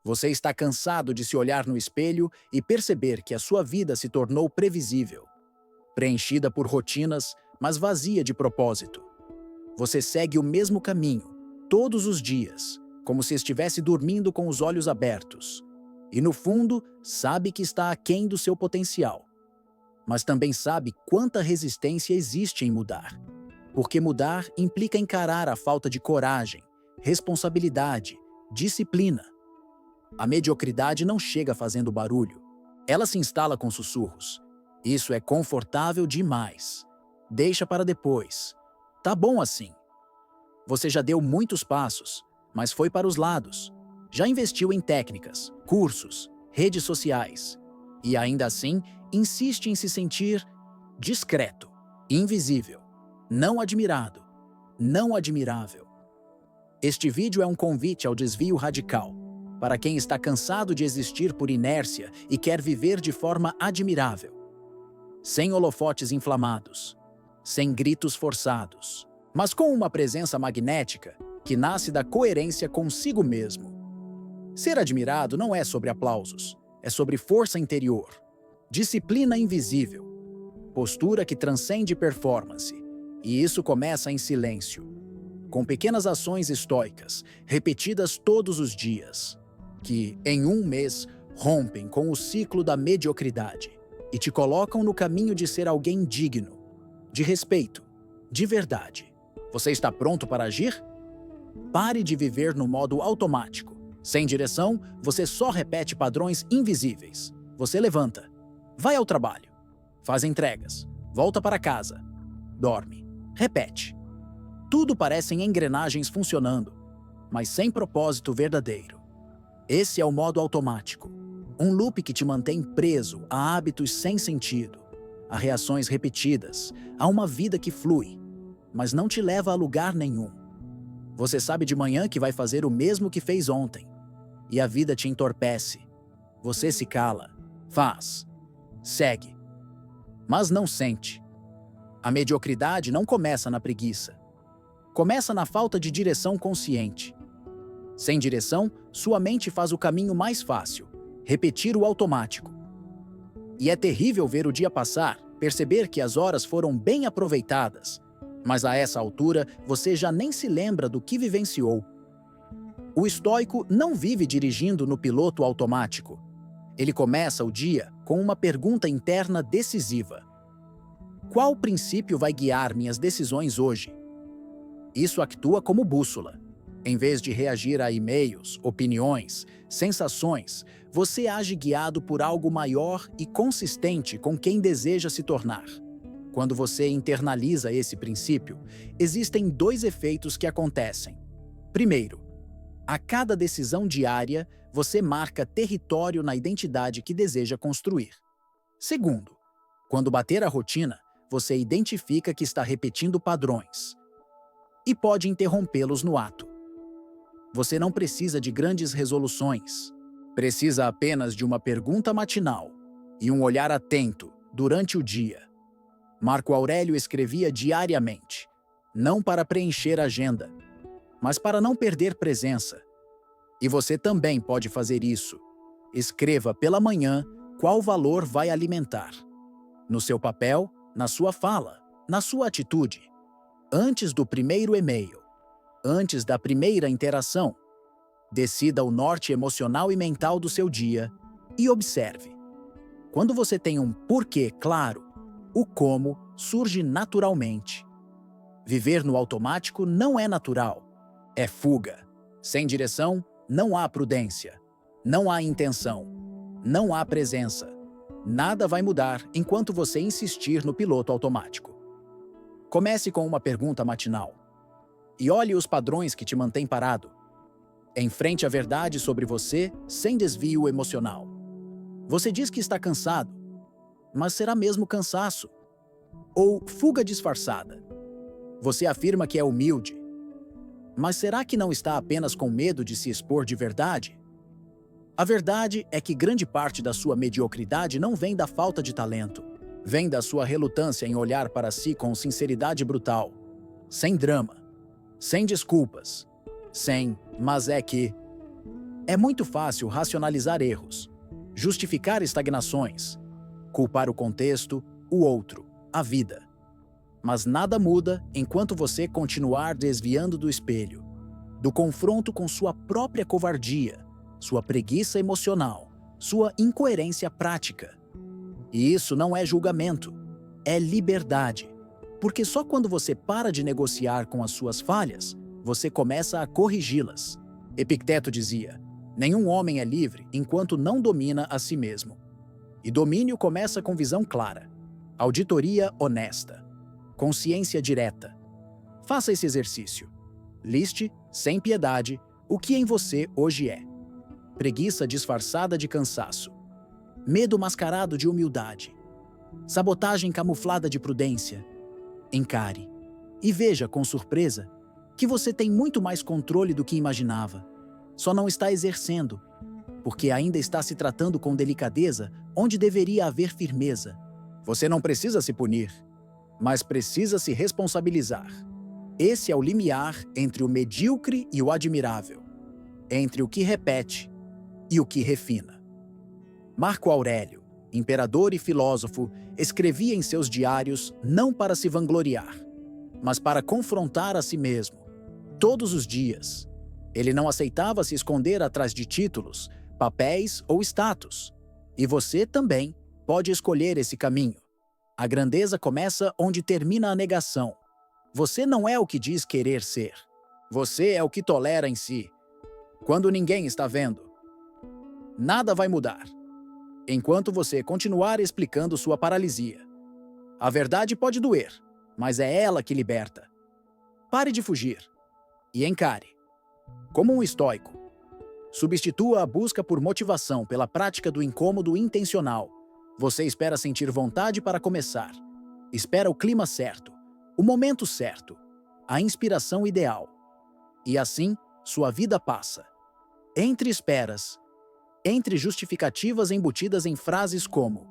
Você está cansado de se olhar no espelho e perceber que a sua vida se tornou previsível, preenchida por rotinas, mas vazia de propósito. Você segue o mesmo caminho, todos os dias, como se estivesse dormindo com os olhos abertos. E no fundo, sabe que está aquém do seu potencial. Mas também sabe quanta resistência existe em mudar. Porque mudar implica encarar a falta de coragem, responsabilidade, disciplina. A mediocridade não chega fazendo barulho. Ela se instala com sussurros. Isso é confortável demais. Deixa para depois. Tá bom assim. Você já deu muitos passos, mas foi para os lados. Já investiu em técnicas, cursos, redes sociais. E ainda assim, insiste em se sentir discreto, invisível, não admirado, não admirável. Este vídeo é um convite ao desvio radical, para quem está cansado de existir por inércia e quer viver de forma admirável. Sem holofotes inflamados, sem gritos forçados, mas com uma presença magnética que nasce da coerência consigo mesmo. Ser admirado não é sobre aplausos, é sobre força interior, disciplina invisível, postura que transcende performance, e isso começa em silêncio, com pequenas ações estoicas, repetidas todos os dias, que, em um mês, rompem com o ciclo da mediocridade e te colocam no caminho de ser alguém digno, de respeito, de verdade. Você está pronto para agir? Pare de viver no modo automático. Sem direção, você só repete padrões invisíveis. Você levanta, vai ao trabalho, faz entregas, volta para casa, dorme, repete. Tudo parecem engrenagens funcionando, mas sem propósito verdadeiro. Esse é o modo automático. Um loop que te mantém preso a hábitos sem sentido, a reações repetidas, a uma vida que flui, mas não te leva a lugar nenhum. Você sabe de manhã que vai fazer o mesmo que fez ontem, e a vida te entorpece. Você se cala, faz, segue, mas não sente. A mediocridade não começa na preguiça. Começa na falta de direção consciente. Sem direção, sua mente faz o caminho mais fácil, repetir o automático. E é terrível ver o dia passar, perceber que as horas foram bem aproveitadas, mas a essa altura você já nem se lembra do que vivenciou. O estoico não vive dirigindo no piloto automático. Ele começa o dia com uma pergunta interna decisiva. Qual princípio vai guiar minhas decisões hoje? Isso atua como bússola. Em vez de reagir a e-mails, opiniões, sensações, você age guiado por algo maior e consistente com quem deseja se tornar. Quando você internaliza esse princípio, existem dois efeitos que acontecem. Primeiro, a cada decisão diária, você marca território na identidade que deseja construir. Segundo, quando bater a rotina, você identifica que está repetindo padrões e pode interrompê-los no ato. Você não precisa de grandes resoluções. Precisa apenas de uma pergunta matinal e um olhar atento durante o dia. Marco Aurélio escrevia diariamente, não para preencher a agenda, mas para não perder presença. E você também pode fazer isso. Escreva pela manhã qual valor vai alimentar. No seu papel, na sua fala, na sua atitude. Antes do primeiro e-mail, antes da primeira interação, decida o norte emocional e mental do seu dia e observe. Quando você tem um porquê claro, o como surge naturalmente. Viver no automático não é natural, é fuga. Sem direção, não há prudência, não há intenção, não há presença. Nada vai mudar enquanto você insistir no piloto automático. Comece com uma pergunta matinal e olhe os padrões que te mantêm parado. Enfrente a verdade sobre você sem desvio emocional. Você diz que está cansado, mas será mesmo cansaço? Ou fuga disfarçada? Você afirma que é humilde, mas será que não está apenas com medo de se expor de verdade? A verdade é que grande parte da sua mediocridade não vem da falta de talento. Vem da sua relutância em olhar para si com sinceridade brutal, sem drama, sem desculpas, sem "mas é que". É muito fácil racionalizar erros, justificar estagnações, culpar o contexto, o outro, a vida. Mas nada muda enquanto você continuar desviando do espelho, do confronto com sua própria covardia, sua preguiça emocional, sua incoerência prática. E isso não é julgamento, é liberdade. Porque só quando você para de negociar com as suas falhas, você começa a corrigi-las. Epicteto dizia: nenhum homem é livre enquanto não domina a si mesmo. E domínio começa com visão clara, auditoria honesta, consciência direta. Faça esse exercício. Liste, sem piedade, o que em você hoje é. Preguiça disfarçada de cansaço. Medo mascarado de humildade. Sabotagem camuflada de prudência. Encare. E veja, com surpresa, que você tem muito mais controle do que imaginava. Só não está exercendo, porque ainda está se tratando com delicadeza onde deveria haver firmeza. Você não precisa se punir, mas precisa se responsabilizar. Esse é o limiar entre o medíocre e o admirável, entre o que repete e o que refina. Marco Aurélio, imperador e filósofo, escrevia em seus diários não para se vangloriar, mas para confrontar a si mesmo, todos os dias. Ele não aceitava se esconder atrás de títulos, papéis ou status. E você também pode escolher esse caminho. A grandeza começa onde termina a negação. Você não é o que diz querer ser. Você é o que tolera em si. Quando ninguém está vendo, nada vai mudar. Enquanto você continuar explicando sua paralisia. A verdade pode doer, mas é ela que liberta. Pare de fugir e encare. Como um estoico, substitua a busca por motivação pela prática do incômodo intencional. Você espera sentir vontade para começar. Espera o clima certo, o momento certo, a inspiração ideal. E assim, sua vida passa. Entre esperas, entre justificativas embutidas em frases como: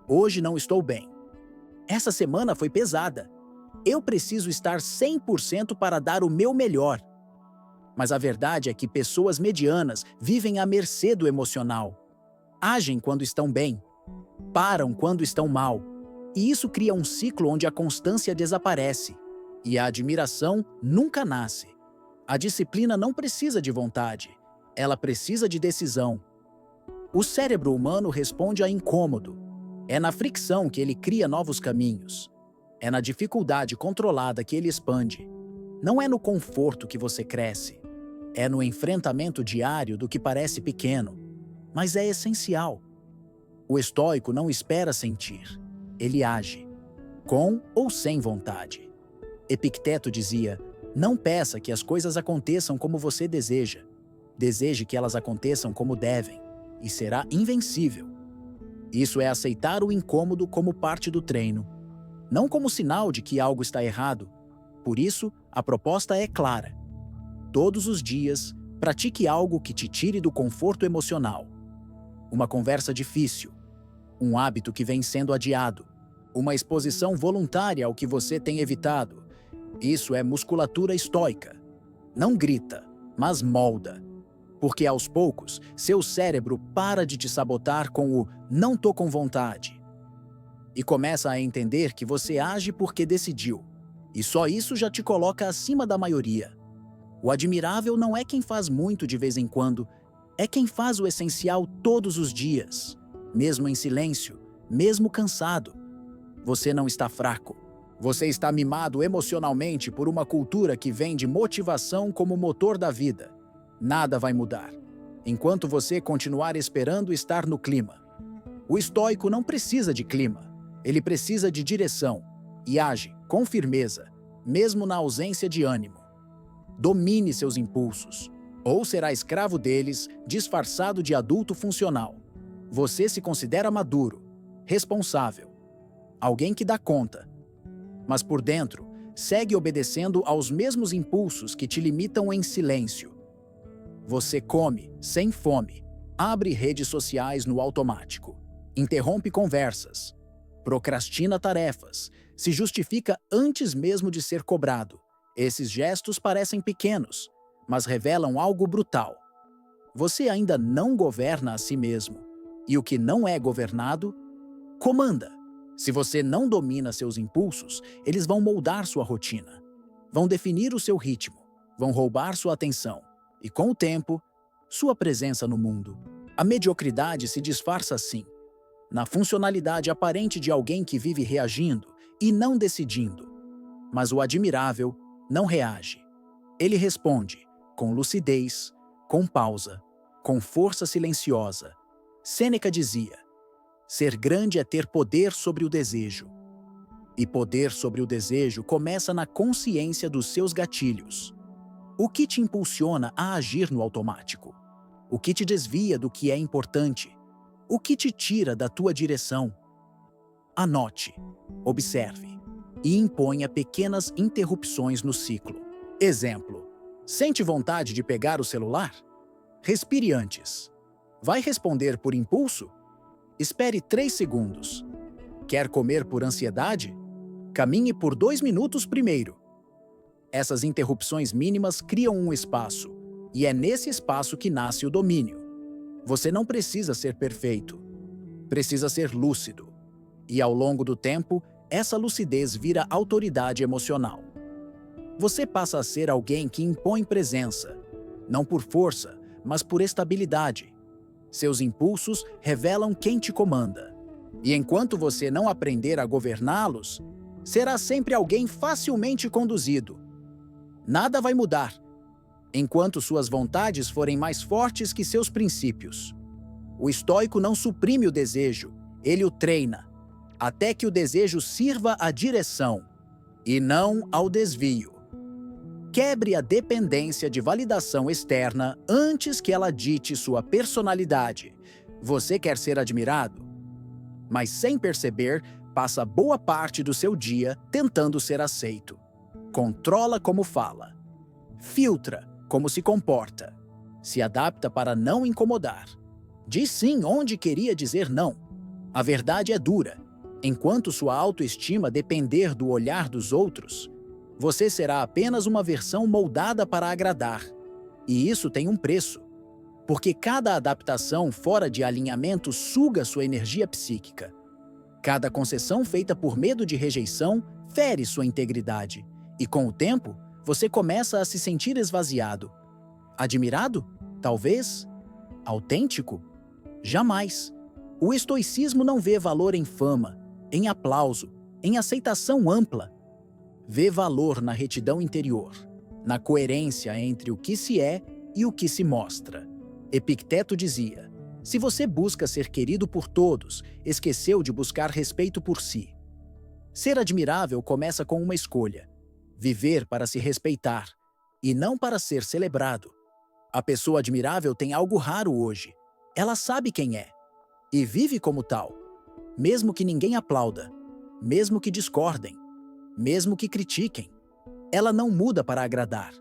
hoje não estou bem. Essa semana foi pesada. Eu preciso estar 100% para dar o meu melhor. Mas a verdade é que pessoas medianas vivem à mercê do emocional. Agem quando estão bem, param quando estão mal. E isso cria um ciclo onde a constância desaparece e a admiração nunca nasce. A disciplina não precisa de vontade, ela precisa de decisão. O cérebro humano responde a incômodo. É na fricção que ele cria novos caminhos. É na dificuldade controlada que ele expande. Não é no conforto que você cresce. É no enfrentamento diário do que parece pequeno, mas é essencial. O estoico não espera sentir. Ele age, com ou sem vontade. Epicteto dizia: não peça que as coisas aconteçam como você deseja. Deseje que elas aconteçam como devem, e será invencível. Isso é aceitar o incômodo como parte do treino, não como sinal de que algo está errado. Por isso, a proposta é clara. Todos os dias, pratique algo que te tire do conforto emocional. Uma conversa difícil, um hábito que vem sendo adiado, uma exposição voluntária ao que você tem evitado. Isso é musculatura estoica. Não grita, mas molda. Porque aos poucos, seu cérebro para de te sabotar com o "não tô com vontade" e começa a entender que você age porque decidiu. E só isso já te coloca acima da maioria. O admirável não é quem faz muito de vez em quando, é quem faz o essencial todos os dias, mesmo em silêncio, mesmo cansado. Você não está fraco. Você está mimado emocionalmente por uma cultura que vende motivação como motor da vida. Nada vai mudar, enquanto você continuar esperando estar no clima. O estoico não precisa de clima, ele precisa de direção e age com firmeza, mesmo na ausência de ânimo. Domine seus impulsos, ou será escravo deles, disfarçado de adulto funcional. Você se considera maduro, responsável, alguém que dá conta. Mas por dentro, segue obedecendo aos mesmos impulsos que te limitam em silêncio. Você come sem fome, abre redes sociais no automático, interrompe conversas, procrastina tarefas, se justifica antes mesmo de ser cobrado. Esses gestos parecem pequenos, mas revelam algo brutal. Você ainda não governa a si mesmo, e o que não é governado, comanda. Se você não domina seus impulsos, eles vão moldar sua rotina, vão definir o seu ritmo, vão roubar sua atenção e, com o tempo, sua presença no mundo. A mediocridade se disfarça assim, na funcionalidade aparente de alguém que vive reagindo e não decidindo. Mas o admirável não reage. Ele responde com lucidez, com pausa, com força silenciosa. Sêneca dizia: ser grande é ter poder sobre o desejo. E poder sobre o desejo começa na consciência dos seus gatilhos. O que te impulsiona a agir no automático? O que te desvia do que é importante? O que te tira da tua direção? Anote, observe e imponha pequenas interrupções no ciclo. Exemplo: sente vontade de pegar o celular? Respire antes. Vai responder por impulso? Espere 3 segundos. Quer comer por ansiedade? Caminhe por 2 minutos primeiro. Essas interrupções mínimas criam um espaço, e é nesse espaço que nasce o domínio. Você não precisa ser perfeito. Precisa ser lúcido. E ao longo do tempo, essa lucidez vira autoridade emocional. Você passa a ser alguém que impõe presença, não por força, mas por estabilidade. Seus impulsos revelam quem te comanda. E enquanto você não aprender a governá-los, será sempre alguém facilmente conduzido. Nada vai mudar, enquanto suas vontades forem mais fortes que seus princípios. O estoico não suprime o desejo, ele o treina, até que o desejo sirva à direção, e não ao desvio. Quebre a dependência de validação externa antes que ela dite sua personalidade. Você quer ser admirado? Mas sem perceber, passa boa parte do seu dia tentando ser aceito. Controla como fala. Filtra como se comporta. Se adapta para não incomodar. Diz sim onde queria dizer não. A verdade é dura. Enquanto sua autoestima depender do olhar dos outros, você será apenas uma versão moldada para agradar. E isso tem um preço, porque cada adaptação fora de alinhamento suga sua energia psíquica. Cada concessão feita por medo de rejeição fere sua integridade. E com o tempo, você começa a se sentir esvaziado. Admirado? Talvez. Autêntico? Jamais. O estoicismo não vê valor em fama, em aplauso, em aceitação ampla. Vê valor na retidão interior, na coerência entre o que se é e o que se mostra. Epicteto dizia: se você busca ser querido por todos, esqueceu de buscar respeito por si. Ser admirável começa com uma escolha: viver para se respeitar, e não para ser celebrado. A pessoa admirável tem algo raro hoje. Ela sabe quem é, e vive como tal, mesmo que ninguém aplauda, mesmo que discordem, mesmo que critiquem. Ela não muda para agradar.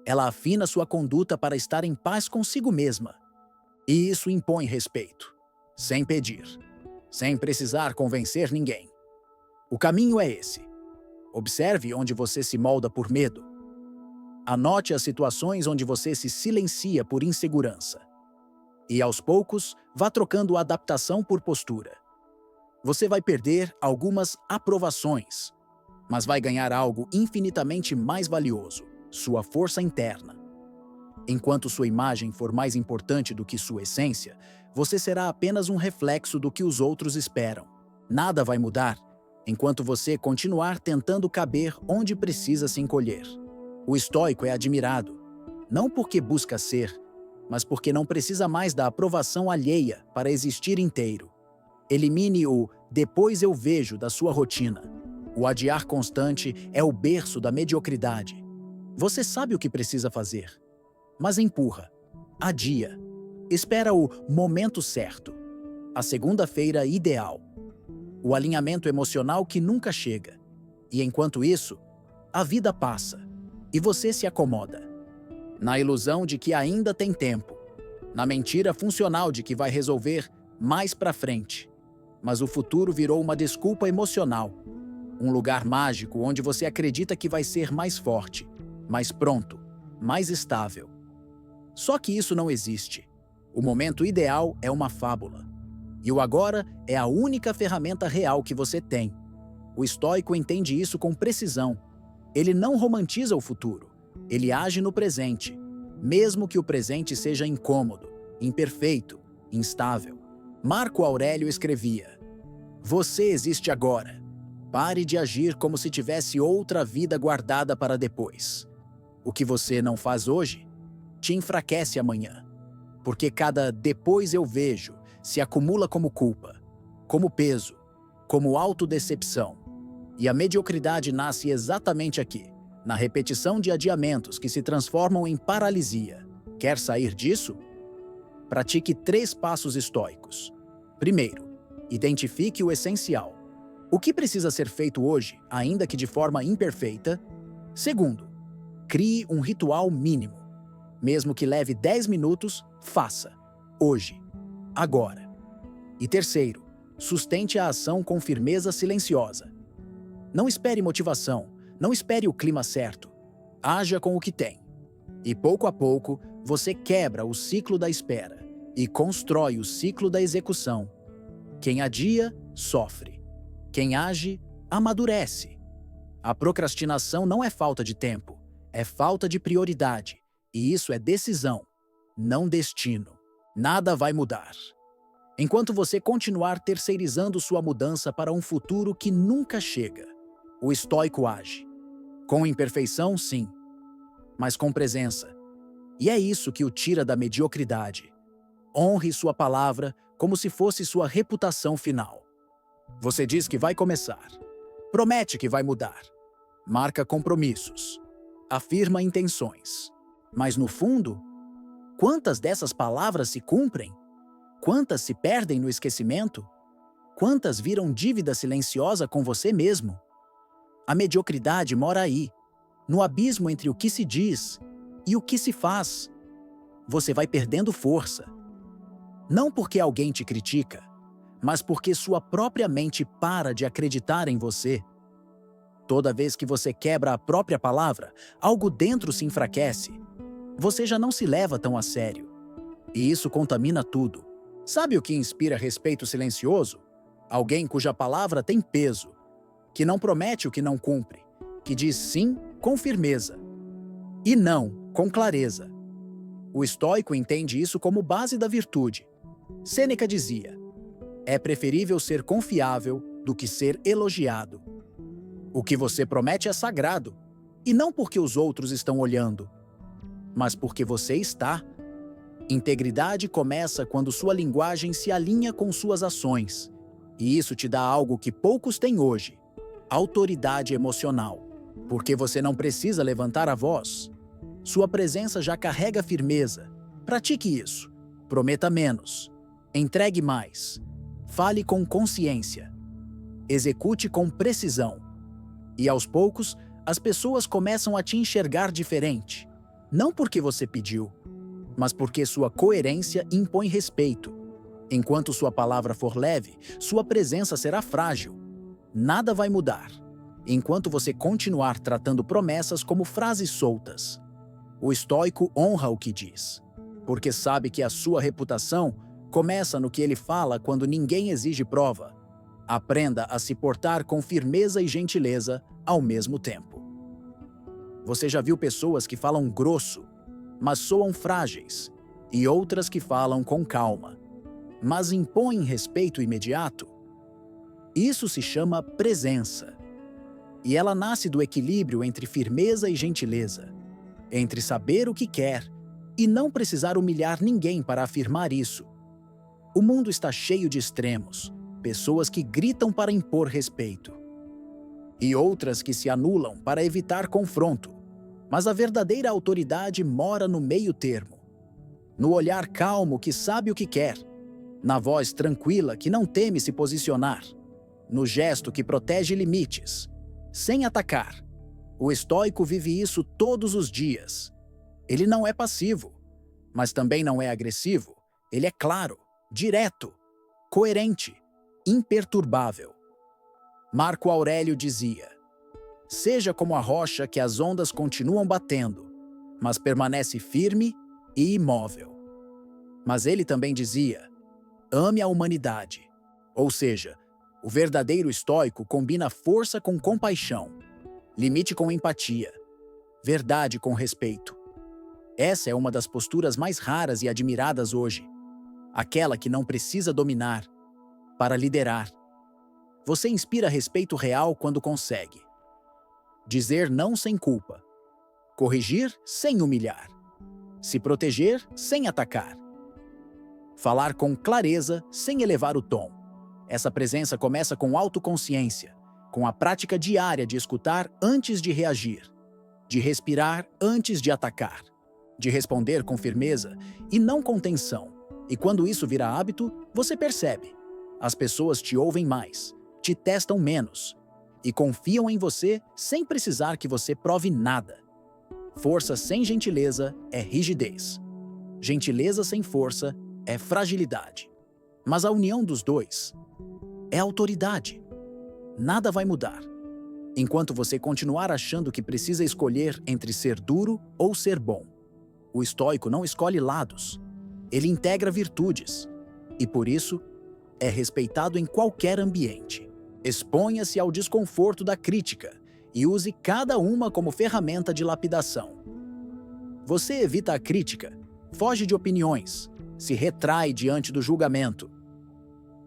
Ela afina sua conduta para estar em paz consigo mesma. E isso impõe respeito, sem pedir, sem precisar convencer ninguém. O caminho é esse. Observe onde você se molda por medo. Anote as situações onde você se silencia por insegurança. E, aos poucos, vá trocando a adaptação por postura. Você vai perder algumas aprovações, mas vai ganhar algo infinitamente mais valioso: sua força interna. Enquanto sua imagem for mais importante do que sua essência, você será apenas um reflexo do que os outros esperam. Nada vai mudar enquanto você continuar tentando caber onde precisa se encolher. O estoico é admirado, não porque busca ser, mas porque não precisa mais da aprovação alheia para existir inteiro. Elimine o "depois eu vejo" da sua rotina. O adiar constante é o berço da mediocridade. Você sabe o que precisa fazer, mas empurra, adia, espera o momento certo, a segunda-feira ideal, o alinhamento emocional que nunca chega. E enquanto isso, a vida passa e você se acomoda, na ilusão de que ainda tem tempo, na mentira funcional de que vai resolver mais pra frente. Mas o futuro virou uma desculpa emocional, um lugar mágico onde você acredita que vai ser mais forte, mais pronto, mais estável. Só que isso não existe. O momento ideal é uma fábula. E o agora é a única ferramenta real que você tem. O estoico entende isso com precisão. Ele não romantiza o futuro. Ele age no presente, mesmo que o presente seja incômodo, imperfeito, instável. Marco Aurélio escrevia: "Você existe agora. Pare de agir como se tivesse outra vida guardada para depois. O que você não faz hoje te enfraquece amanhã, porque cada depois eu vejo se acumula como culpa, como peso, como autodecepção. E a mediocridade nasce exatamente aqui, na repetição de adiamentos que se transformam em paralisia. Quer sair disso? Pratique 3 passos estoicos. Primeiro, identifique o essencial. O que precisa ser feito hoje, ainda que de forma imperfeita? Segundo, crie um ritual mínimo. Mesmo que leve 10 minutos, faça. Hoje. Agora. E terceiro, sustente a ação com firmeza silenciosa. Não espere motivação, não espere o clima certo. Haja com o que tem. E pouco a pouco, você quebra o ciclo da espera e constrói o ciclo da execução. Quem adia, sofre. Quem age, amadurece. A procrastinação não é falta de tempo, é falta de prioridade. E isso é decisão, não destino. Nada vai mudar enquanto você continuar terceirizando sua mudança para um futuro que nunca chega. O estoico age. Com imperfeição, sim, mas com presença. E é isso que o tira da mediocridade. Honre sua palavra como se fosse sua reputação final. Você diz que vai começar. Promete que vai mudar. Marca compromissos. Afirma intenções. Mas no fundo, quantas dessas palavras se cumprem? Quantas se perdem no esquecimento? Quantas viram dívida silenciosa com você mesmo? A mediocridade mora aí, no abismo entre o que se diz e o que se faz. Você vai perdendo força. Não porque alguém te critica, mas porque sua própria mente para de acreditar em você. Toda vez que você quebra a própria palavra, algo dentro se enfraquece. Você já não se leva tão a sério. E isso contamina tudo. Sabe o que inspira respeito silencioso? Alguém cuja palavra tem peso, que não promete o que não cumpre, que diz sim com firmeza e não com clareza. O estoico entende isso como base da virtude. Sêneca dizia: "É preferível ser confiável do que ser elogiado." O que você promete é sagrado, e não porque os outros estão olhando, mas porque você está. Integridade começa quando sua linguagem se alinha com suas ações. E isso te dá algo que poucos têm hoje: autoridade emocional. Porque você não precisa levantar a voz. Sua presença já carrega firmeza. Pratique isso. Prometa menos. Entregue mais. Fale com consciência. Execute com precisão. E aos poucos, as pessoas começam a te enxergar diferente. Não porque você pediu, mas porque sua coerência impõe respeito. Enquanto sua palavra for leve, sua presença será frágil. Nada vai mudar, enquanto você continuar tratando promessas como frases soltas. O estoico honra o que diz, porque sabe que a sua reputação começa no que ele fala quando ninguém exige prova. Aprenda a se portar com firmeza e gentileza ao mesmo tempo. Você já viu pessoas que falam grosso, mas soam frágeis, e outras que falam com calma, mas impõem respeito imediato? Isso se chama presença. E ela nasce do equilíbrio entre firmeza e gentileza, entre saber o que quer e não precisar humilhar ninguém para afirmar isso. O mundo está cheio de extremos, pessoas que gritam para impor respeito, e outras que se anulam para evitar confronto. Mas a verdadeira autoridade mora no meio termo, no olhar calmo que sabe o que quer, na voz tranquila que não teme se posicionar, no gesto que protege limites, sem atacar. O estoico vive isso todos os dias. Ele não é passivo, mas também não é agressivo. Ele é claro, direto, coerente, imperturbável. Marco Aurélio dizia: "Seja como a rocha que as ondas continuam batendo, mas permanece firme e imóvel. Mas ele também dizia: ame a humanidade. Ou seja, o verdadeiro estoico combina força com compaixão, limite com empatia, verdade com respeito. Essa é uma das posturas mais raras e admiradas hoje. Aquela que não precisa dominar para liderar. Você inspira respeito real quando consegue. Dizer não sem culpa. Corrigir sem humilhar. Se proteger sem atacar. Falar com clareza sem elevar o tom. Essa presença começa com autoconsciência, com a prática diária de escutar antes de reagir, de respirar antes de atacar, de responder com firmeza e não com tensão. E quando isso vira hábito, você percebe. As pessoas te ouvem mais, te testam menos e confiam em você sem precisar que você prove nada. Força sem gentileza é rigidez. Gentileza sem força é fragilidade. Mas a união dos dois é autoridade. Nada vai mudar. Enquanto você continuar achando que precisa escolher entre ser duro ou ser bom. O estoico não escolhe lados. Ele integra virtudes. E por isso, é respeitado em qualquer ambiente. Exponha-se ao desconforto da crítica e use cada uma como ferramenta de lapidação. Você evita a crítica, foge de opiniões, se retrai diante do julgamento.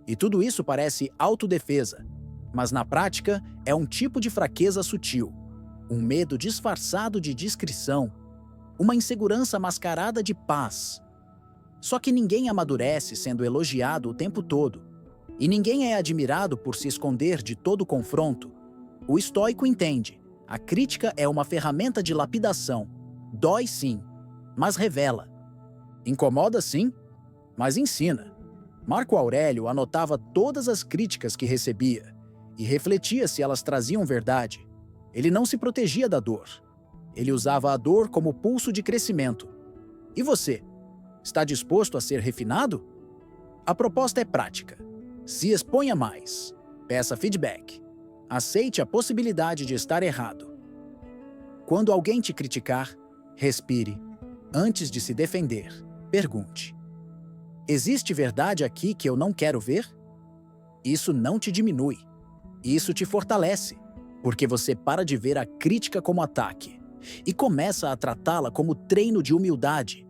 E tudo isso parece autodefesa, mas na prática é um tipo de fraqueza sutil, um medo disfarçado de discrição, uma insegurança mascarada de paz. Só que ninguém amadurece sendo elogiado o tempo todo, e ninguém é admirado por se esconder de todo confronto. O estoico entende, a crítica é uma ferramenta de lapidação. Dói sim, mas revela. Incomoda sim, mas ensina. Marco Aurélio anotava todas as críticas que recebia e refletia se elas traziam verdade. Ele não se protegia da dor. Ele usava a dor como pulso de crescimento. E você? Está disposto a ser refinado? A proposta é prática. Se exponha mais. Peça feedback. Aceite a possibilidade de estar errado. Quando alguém te criticar, respire. Antes de se defender, pergunte: existe verdade aqui que eu não quero ver? Isso não te diminui. Isso te fortalece, porque você para de ver a crítica como ataque e começa a tratá-la como treino de humildade.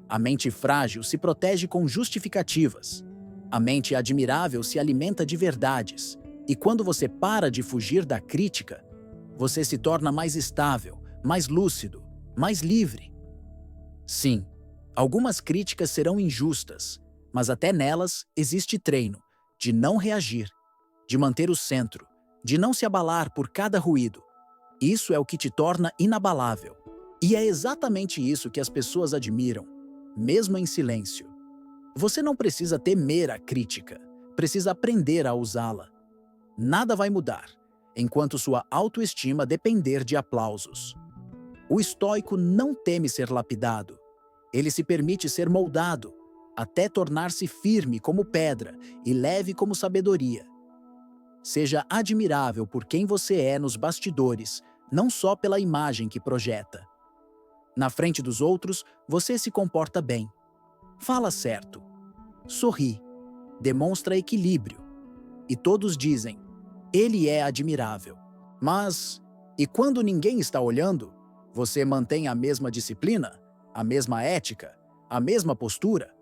A mente frágil se protege com justificativas. A mente admirável se alimenta de verdades. E quando você para de fugir da crítica, você se torna mais estável, mais lúcido, mais livre. Sim, algumas críticas serão injustas, mas até nelas existe treino de não reagir, de manter o centro, de não se abalar por cada ruído. Isso é o que te torna inabalável. E é exatamente isso que as pessoas admiram, mesmo em silêncio. Você não precisa temer a crítica, precisa aprender a usá-la. Nada vai mudar, enquanto sua autoestima depender de aplausos. O estoico não teme ser lapidado. Ele se permite ser moldado, até tornar-se firme como pedra e leve como sabedoria. Seja admirável por quem você é nos bastidores, não só pela imagem que projeta. Na frente dos outros, você se comporta bem. Fala certo. Sorri. Demonstra equilíbrio. E todos dizem: ele é admirável. Mas, e quando ninguém está olhando, você mantém a mesma disciplina, a mesma ética, a mesma postura?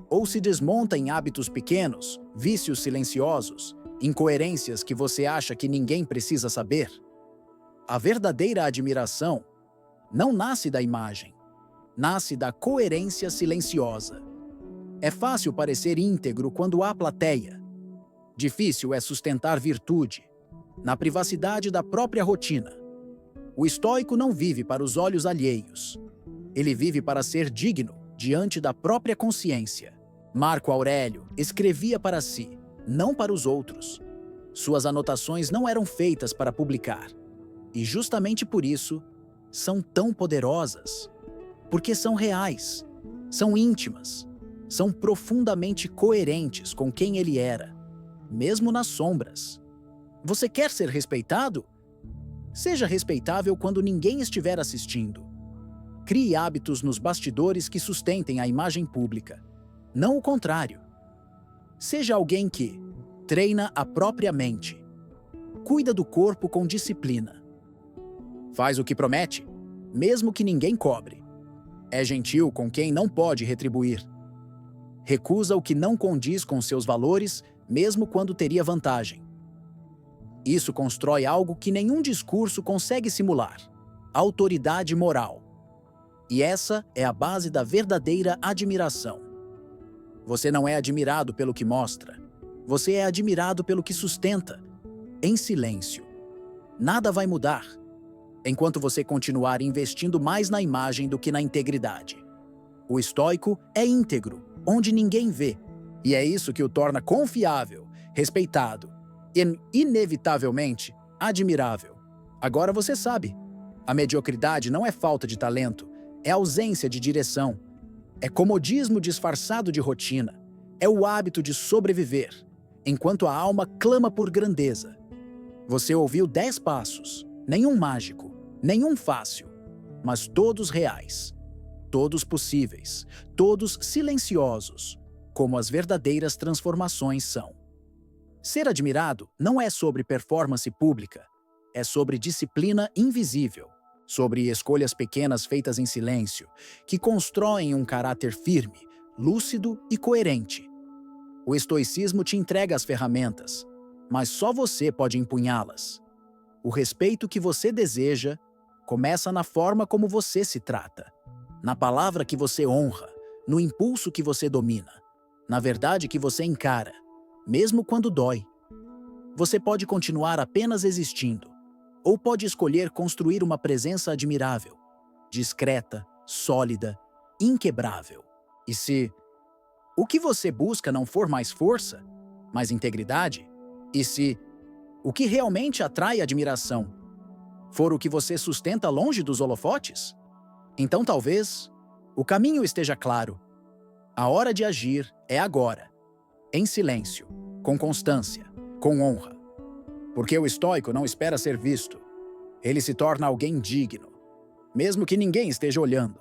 Ou se desmonta em hábitos pequenos, vícios silenciosos, incoerências que você acha que ninguém precisa saber? A verdadeira admiração não nasce da imagem, nasce da coerência silenciosa. É fácil parecer íntegro quando há plateia. Difícil é sustentar virtude, na privacidade da própria rotina. O estoico não vive para os olhos alheios. Ele vive para ser digno diante da própria consciência. Marco Aurélio escrevia para si, não para os outros. Suas anotações não eram feitas para publicar. E justamente por isso, são tão poderosas. Porque são reais, são íntimas, são profundamente coerentes com quem ele era, mesmo nas sombras. Você quer ser respeitado? Seja respeitável quando ninguém estiver assistindo. Crie hábitos nos bastidores que sustentem a imagem pública, não o contrário. Seja alguém que treina a própria mente, cuida do corpo com disciplina, faz o que promete, mesmo que ninguém cobre, é gentil com quem não pode retribuir, recusa o que não condiz com seus valores, mesmo quando teria vantagem. Isso constrói algo que nenhum discurso consegue simular: autoridade moral. E essa é a base da verdadeira admiração. Você não é admirado pelo que mostra, você é admirado pelo que sustenta, em silêncio. Nada vai mudar, enquanto você continuar investindo mais na imagem do que na integridade. O estoico é íntegro, onde ninguém vê, e é isso que o torna confiável, respeitado e, inevitavelmente, admirável. Agora você sabe, a mediocridade não é falta de talento, é ausência de direção, é comodismo disfarçado de rotina, é o hábito de sobreviver, enquanto a alma clama por grandeza. Você ouviu 10 passos, nenhum mágico, nenhum fácil, mas todos reais, todos possíveis, todos silenciosos, como as verdadeiras transformações são. Ser admirado não é sobre performance pública, é sobre disciplina invisível, sobre escolhas pequenas feitas em silêncio, que constroem um caráter firme, lúcido e coerente. O estoicismo te entrega as ferramentas, mas só você pode empunhá-las. O respeito que você deseja começa na forma como você se trata, na palavra que você honra, no impulso que você domina, na verdade que você encara, mesmo quando dói. Você pode continuar apenas existindo, ou pode escolher construir uma presença admirável, discreta, sólida, inquebrável. E se o que você busca não for mais força, mais integridade, e se o que realmente atrai admiração for o que você sustenta longe dos holofotes, então talvez o caminho esteja claro. A hora de agir é agora, em silêncio, com constância, com honra. Porque o estoico não espera ser visto. Ele se torna alguém digno, mesmo que ninguém esteja olhando.